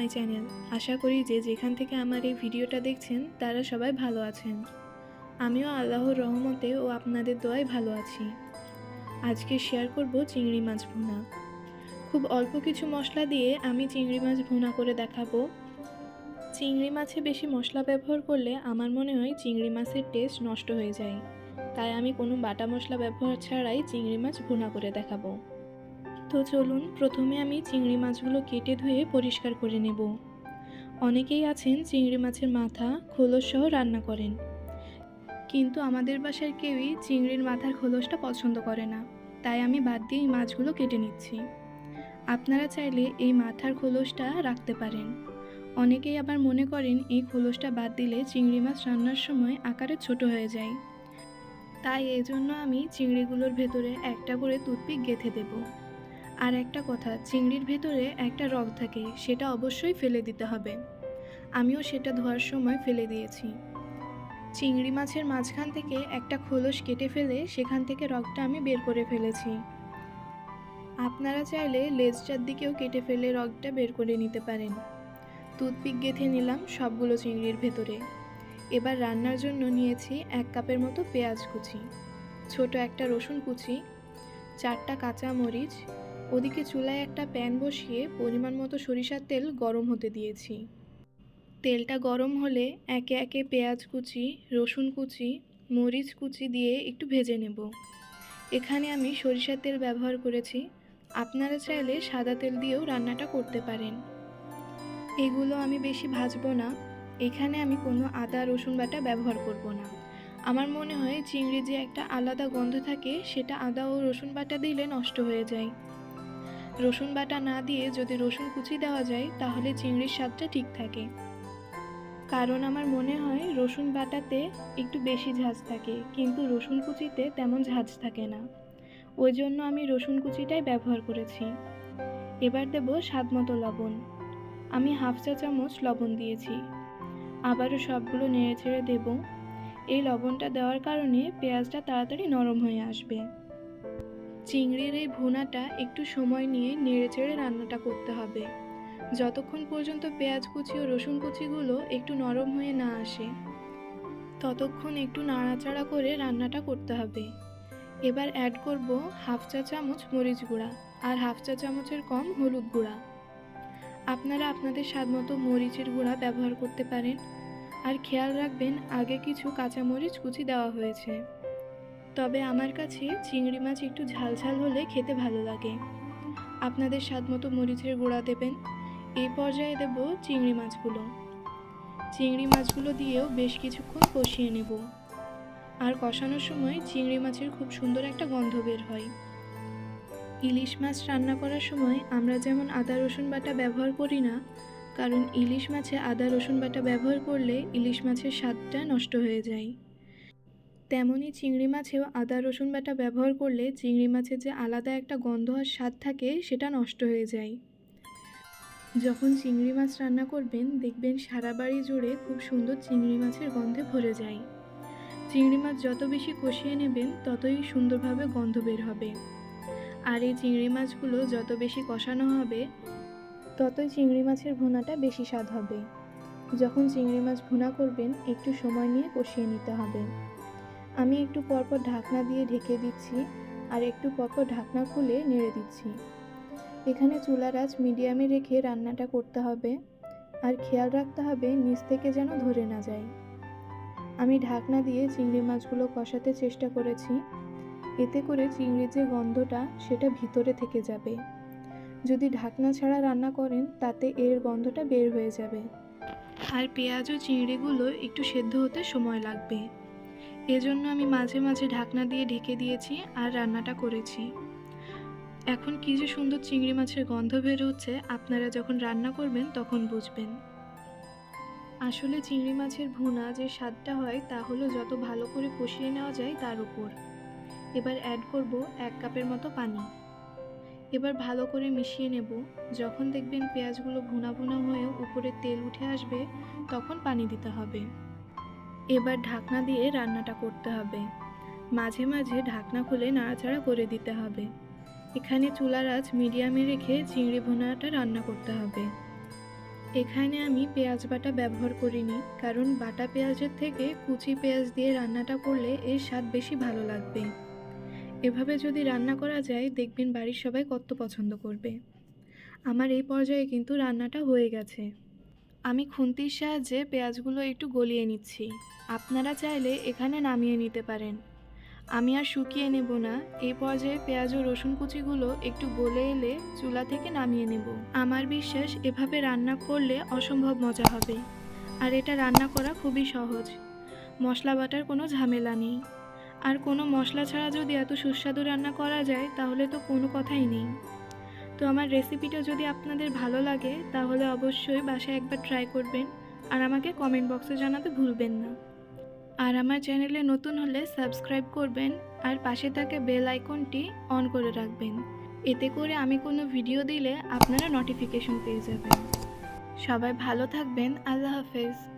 My channel. আশা করি যে যেখান থেকে আমার এই ভিডিওটা দেখছেন তারা সবাই ভালো আছেন। আমিও আল্লাহর রহমতে ও আপনাদের দোয়ায় ভালো আছি। আজকে শেয়ার করব চিংড়ি মাছ ভুনা। খুব অল্প কিছু মশলা দিয়ে আমি চিংড়ি মাছ ভুনা করে দেখাবো। চিংড়ি মাছে বেশি মশলা ব্যবহার করলে আমার মনে হয় চিংড়ি মাছের টেস্ট নষ্ট হয়ে যায়, তাই আমি কোনো বাটা মশলা ব্যবহার ছাড়াই চিংড়ি মাছ ভুনা করে দেখাবো। তো চলুন, প্রথমে আমি চিংড়ি মাছগুলো কেটে ধুয়ে পরিষ্কার করে নেব। অনেকেই আছেন চিংড়ি মাছের মাথা খোলস সহ রান্না করেন, কিন্তু আমাদের বাসার কেউই চিংড়ির মাথার খোলসটা পছন্দ করে না, তাই আমি বাদ দিয়ে এই মাছগুলো কেটে নিচ্ছি। আপনারা চাইলে এই মাথার খোলসটা রাখতে পারেন। অনেকেই আবার মনে করেন এই খোলসটা বাদ দিলে চিংড়ি মাছ রান্নার সময় আকারে ছোট হয়ে যায়, তাই এই জন্য আমি চিংড়িগুলোর ভেতরে একটা করে টুথপিক গেঁথে দেব। আর একটা কথা, চিংড়ির ভেতরে একটা রগ থাকে, সেটা অবশ্যই ফেলে দিতে হবে। আমিও সেটা ধোয়ার সময় ফেলে দিয়েছি। চিংড়ি মাছের মাঝখান থেকে একটা খোলস কেটে ফেলে সেখান থেকে রগটা আমি বের করে ফেলেছি। আপনারা চাইলে লেজটার দিকেও কেটে ফেলে রগটা বের করে নিতে পারেন। টুথপিক গেঁথে নিলাম সবগুলো চিংড়ির ভেতরে। এবার রান্নার জন্য নিয়েছি 1 কাপের মতো পেঁয়াজ কুচি, ছোট একটা রসুন কুচি, 4টা কাঁচা মরিচ। ওদিকে চুলায় একটা প্যান বসিয়ে পরিমাণ মতো সরিষার তেল গরম হতে দিয়েছি। তেলটা গরম হলে একে একে পেঁয়াজ কুচি, রসুন কুচি, মরিচ কুচি দিয়ে একটু ভেজে নেব। এখানে আমি সরিষার তেল ব্যবহার করেছি, আপনারা চাইলে সাদা তেল দিয়েও রান্নাটা করতে পারেন। এগুলো আমি বেশি ভাজবো না। এখানে আমি কোনো আদা রসুন বাটা ব্যবহার করব না। আমার মনে হয় চিংড়ির যে একটা আলাদা গন্ধ থাকে সেটা আদা ও রসুন বাটা দিলে নষ্ট হয়ে যায়। রসুন বাটা না দিয়ে যদি রসুন কুচি দেওয়া যায় তাহলে চিংড়ির স্বাদটা ঠিক থাকে। কারণ আমার মনে হয় রসুন বাটাতে একটু বেশি ঝাঁজ থাকে, কিন্তু রসুন কুচিতে তেমন ঝাঁজ থাকে না। ওই জন্য আমি রসুন কুচিটাই ব্যবহার করেছি। এবার দেব স্বাদ মতো লবণ। আমি 1/2 চা চামচ লবণ দিয়েছি। আবারও সবগুলো নেড়েচেড়ে দেব। এই লবণটা দেওয়ার কারণে পেঁয়াজটা তাড়াতাড়ি নরম হয়ে আসবে। চিংড়ির এই ভুনাটা একটু সময় নিয়ে নেড়েচেড়ে রান্নাটা করতে হবে, যতক্ষণ পর্যন্ত পেঁয়াজ কুচি ও রসুন কুচিগুলো একটু নরম হয়ে না আসে ততক্ষণ একটু নাড়াচাড়া করে রান্নাটা করতে হবে। এবার অ্যাড করব 1/2 চা চামচ মরিচ গুঁড়া আর 1/2 চা চামচের কম হলুদ গুঁড়া। আপনারা আপনাদের স্বাদ মতো মরিচের গুঁড়া ব্যবহার করতে পারেন। আর খেয়াল রাখবেন আগে কিছু কাঁচা মরিচ কুচি দেওয়া হয়েছে। তবে আমার কাছে চিংড়ি মাছ একটু ঝালঝাল হলে খেতে ভালো লাগে। আপনাদের স্বাদ মতো মরিচের গুঁড়া দেবেন। এই পর্যায়ে দেব চিংড়ি মাছগুলো। চিংড়ি মাছগুলো দিয়েও বেশ কিছুক্ষণ কষিয়ে নেব। আর কষানোর সময় চিংড়ি মাছের খুব সুন্দর একটা গন্ধ বের হয়। ইলিশ মাছ রান্না করার সময় আমরা যেমন আদা রসুন বাটা ব্যবহার করি না, কারণ ইলিশ মাছে আদা রসুন বাটা ব্যবহার করলে ইলিশ মাছের স্বাদটা নষ্ট হয়ে যায়। তেমনই চিংড়ি মাছেও আদা রসুন বাটা ব্যবহার করলে চিংড়ি মাছের যে আলাদা একটা গন্ধ আর স্বাদ থাকে সেটা নষ্ট হয়ে যায়। যখন চিংড়ি মাছ রান্না করবেন দেখবেন সারা বাড়ি জুড়ে খুব সুন্দর চিংড়ি মাছের গন্ধে ভরে যায়। চিংড়ি মাছ যত বেশি কষিয়ে নেবেন ততই সুন্দরভাবে গন্ধ বের হবে। আর এই চিংড়ি মাছগুলো যত বেশি কষানো হবে ততই চিংড়ি মাছের ভুনাটা বেশি স্বাদ হবে। যখন চিংড়ি মাছ ভুনা করবেন একটু সময় নিয়ে কষিয়ে নিতে হবে। আমি একটু পরপর ঢাকনা দিয়ে ঢেকে দিচ্ছি আর একটু পরপর ঢাকনা খুলে নেড়ে দিচ্ছি। এখানে চুলার আঁচ মিডিয়ামে রেখে রান্নাটা করতে হবে, আর খেয়াল রাখতে হবে নিচ থেকে যেন ধরে না যায়। আমি ঢাকনা দিয়ে চিংড়ি মাছগুলো কষাতে চেষ্টা করেছি, এতে করে চিংড়ির যে গন্ধটা সেটা ভিতরে থেকে যাবে। যদি ঢাকনা ছাড়া রান্না করেন তাতে এর গন্ধটা বের হয়ে যাবে, আর পেঁয়াজ ও চিংড়িগুলো একটু সেদ্ধ হতে সময় লাগবে। এজন্য আমি মাঝে মাঝে ঢাকনা দিয়ে ঢেকে দিয়েছি আর রান্নাটা করেছি। এখন কি যে সুন্দর চিংড়ি মাছের গন্ধ বের হচ্ছে, আপনারা যখন রান্না করবেন তখন বুঝবেন। আসলে চিংড়ি মাছের ভুনা যে স্বাদটা হয় তা হলো যত ভালো করে কষিয়ে নেওয়া যায় তার উপর। এবার অ্যাড করব 1 কাপের মতো পানি। এবার ভালো করে মিশিয়ে নেব। যখন দেখবেন পেঁয়াজগুলো ভুনা ভুনা হয়ে উপরে তেল উঠে আসবে তখন পানি দিতে হবে। এবার ঢাকনা দিয়ে রান্নাটা করতে হবে। মাঝে মাঝে ঢাকনা খুলে নাড়াচাড়া করে দিতে হবে। এখানে চুলার আঁচ মিডিয়ামে রেখে চিংড়ি ভুনাটা রান্না করতে হবে। এখানে আমি পেঁয়াজ বাটা ব্যবহার করিনি, কারণ বাটা পেঁয়াজের থেকে কুচি পেঁয়াজ দিয়ে রান্নাটা করলে এর স্বাদ বেশি ভালো লাগবে। এভাবে যদি রান্না করা যায় দেখবেন বাড়ির সবাই কত পছন্দ করবে। আমার এই পর্যায়ে কিন্তু রান্নাটা হয়ে গেছে। আমি খুন্তির সাহায্যে পেঁয়াজগুলো একটু গলিয়ে নিচ্ছি। আপনারা চাইলে এখানে নামিয়ে নিতে পারেন। আমি আর শুকিয়ে নেব না। এই পর্যায়ে পেঁয়াজ ও রসুন কুচিগুলো একটু গলে এলে চুলা থেকে নামিয়ে নেব। আমার বিশ্বাস এভাবে রান্না করলে অসম্ভব মজা হবে। আর এটা রান্না করা খুবই সহজ। মশলা বাটার কোনো ঝামেলা নেই। আর কোনো মশলা ছাড়া যদি এত সুস্বাদু রান্না করা যায় তাহলে তো কোনো কথাই নেই। তো আমার রেসিপিটা যদি আপনাদের ভালো লাগে তাহলে অবশ্যই বাসায় একবার ট্রাই করবেন আর আমাকে কমেন্ট বক্সে জানাতে ভুলবেন না। আর আমার চ্যানেলে নতুন হলে সাবস্ক্রাইব করবেন আর পাশে থাকা বেল আইকনটি অন করে রাখবেন। এতে করে আমি কোনো ভিডিও দিলে আপনারা নোটিফিকেশন পেয়ে যাবেন। সবাই ভালো থাকবেন। আল্লাহ হাফেজ।